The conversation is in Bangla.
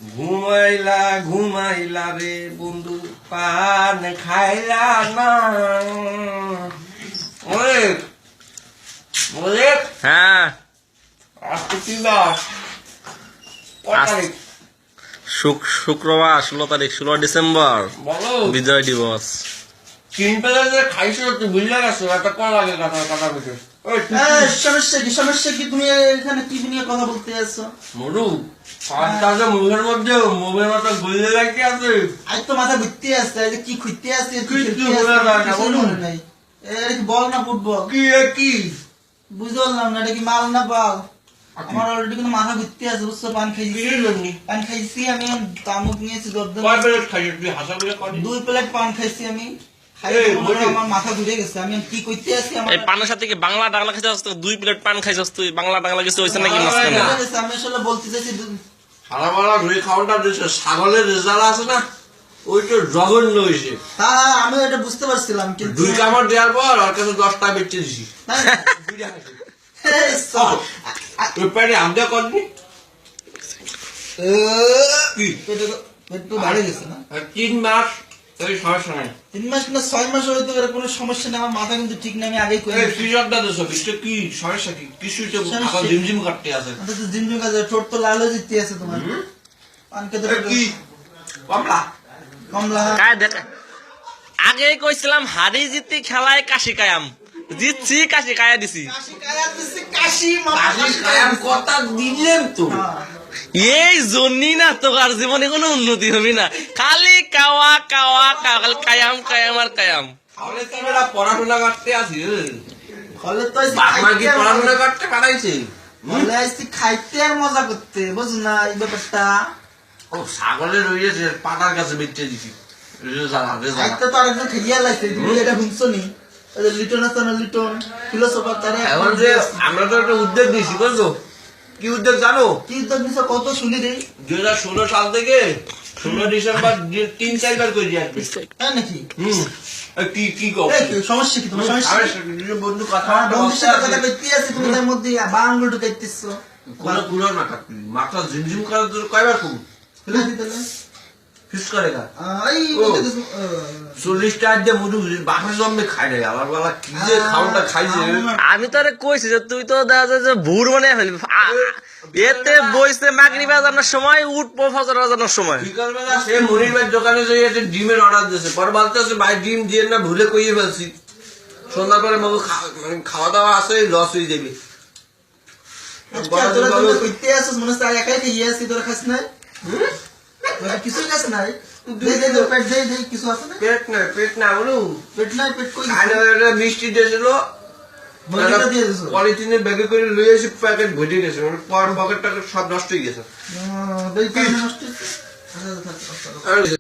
ঘুমাইলা ঘুমাইলা রে বন্ধু পান খাইলা না। ওরে ওরে হ্যাঁ আজকে কি বার? শুক্রবার 16 তারিখ 16 ডিসেম্বর বলো বিজয় দিবস। চিনপেলে যে খাইছো তুই বুঝলে গেছো একটা কল লাগে কথা বুঝে। সমস্যা কি তুমি এখানে কি নিয়ে কথা বলতে আছো? মরু পাঁচটা মুখের মধ্যে মোবের মতো গুললে লাগতে আছে। আজ তো মাথা ঘুরতে আসছে, আজ কি খুঁজতে আসছে নাই। বল না ফুটবল কি কি বুঝতে পারলাম না, এটা কি মাল না পাল? আমার অলরেডি কিন্তু মাথা ঘুরতে আছে বুঝছো। পান খাইছি আমি, তামুক নিয়েছি দুই প্লেট পান খাইছি আমি। আমার মাথা ঘুরে গেছে, আমি কি করতে আছি? এই পানের সাথে কি বাংলা ডাংলা খাইছস? দুই প্লেট পান খাইছস তুই? বাংলা ডাংলা কিছু হইছে নাকি মাঝখানে? আমি আসলে বলতে চাইছি হারামারা ঘুরে খাওয়াটা দিয়েছে ছাগলের রেজাল্ট আছে না, ওইটা জঘন্য হয়েছে। হ্যাঁ আমি এটা বুঝতে পারছিলাম, কিন্তু দুই কামড় দেওয়ার পর ওর কাছে 10টা বেচে দিছি। পেটে আমদা করনি একটু বাড়ে গেছে না? 3 মাস ওই সমস্যা নাই। 3 মাস না 6 মাস হইতে পারে, কোনো সমস্যা নেই। আমার মাথা কিন্তু ঠিক নেই, আমি আগেই কই কি জবটা দেছো বিষ্ণু? কি সমস্যা? কি কিছু তো এখন ঝিমঝিম করতে আছে। তো জিমজুম কাজে ঠোঁট তো লাল হয়ে যেতে আছে তোমার। পান খেতে কি কমলা কমলা কায় দেখ, আগে কইছিলাম হারি জিতি খেলায় কাশি কায়াম, জিতছি কাশি কায়া দিছি। কাশি কায়া দিছি, কাশি মামা কাশি কায়াম কথা দিলেন তো। এই জন্যই না তোর জীবনে কোনো উন্নতি হবে না, খালি কাওয়া কাওয়া খালি কায়াম কায়াম আর কায়াম। তাহলে তো আমরা পড়াশোনা করতে আছি। ফলে তো বাবা কি পড়াশোনা করতে পারাইছে? বলে আইছি খাইতে আর মজা করতে, বুঝ না এই ব্যাপারটা। ও ছাগলের রয়েছে পাটার কাছে বেচে দিছি। খাইতে তো আরেকজন খেলিয়া লাগছে, তুমি এটা শুনছো নি? লিটন আছে না, লিটন ফিলোসফার, তারা এখন যে আমরা তো একটা উদ্যোগ দিয়েছি, বুঝছো? কি উদ্যোগ জানো? কি উদ্যোগ নিছো কত শুনি রে? 2016 সাল থেকে 16 ডিসেম্বর 3-4 বার করে দিয়ে আসবে। হ্যাঁ নাকি? কি কি কও? সমস্যা কি তোমার? সমস্যা বন্ধু কথা বন্ধুর সাথে কথা কইতে আছি, তুমি তার মধ্যে বাংলা ঢুকাইতেছো। কোনো পুরো নাটক মাথা ঝিমঝিম করার জন্য কয়বার কম ফেলে দিতে না ফিস করে গা। এই 40 টাকা দিয়ে মুড়ি বাসা জন্মে খাই রে। আবার বেলা কি যে খাওয়াটা খাইছে। আমি তো আরে কইছি যে তুই তো দেখা যায় যে ভুর মানে ফেলবি। এতে বইছে মাগরি বাজানোর সময়, উঠবো ফজর বাজানোর সময়। বিকালবেলা সে মুড়ির ভাই দোকানে যাই একটা ডিমের অর্ডার দিয়েছে, পরে বলতেছে ভাই ডিম দিয়ে না ভুলে কইয়ে ফেলছি। সন্ধ্যার পরে মগু খাওয়া দাওয়া আছে, লস হয়ে যাবে। কইতে আসছিস মনে হচ্ছে একাই খেয়ে আসছি, তোরা খাস নাই? কিছু খাস নাই? পেট দে কিছু আছে না? পেট না বলু পেট নাই, পেট কই মিষ্টি দিয়েছিল পলিথিনে ব্যাগে করে লুয়ে এসে প্যাকেট ভরে গেছে, পকেট টাকেট সব নষ্ট হয়ে গেছে।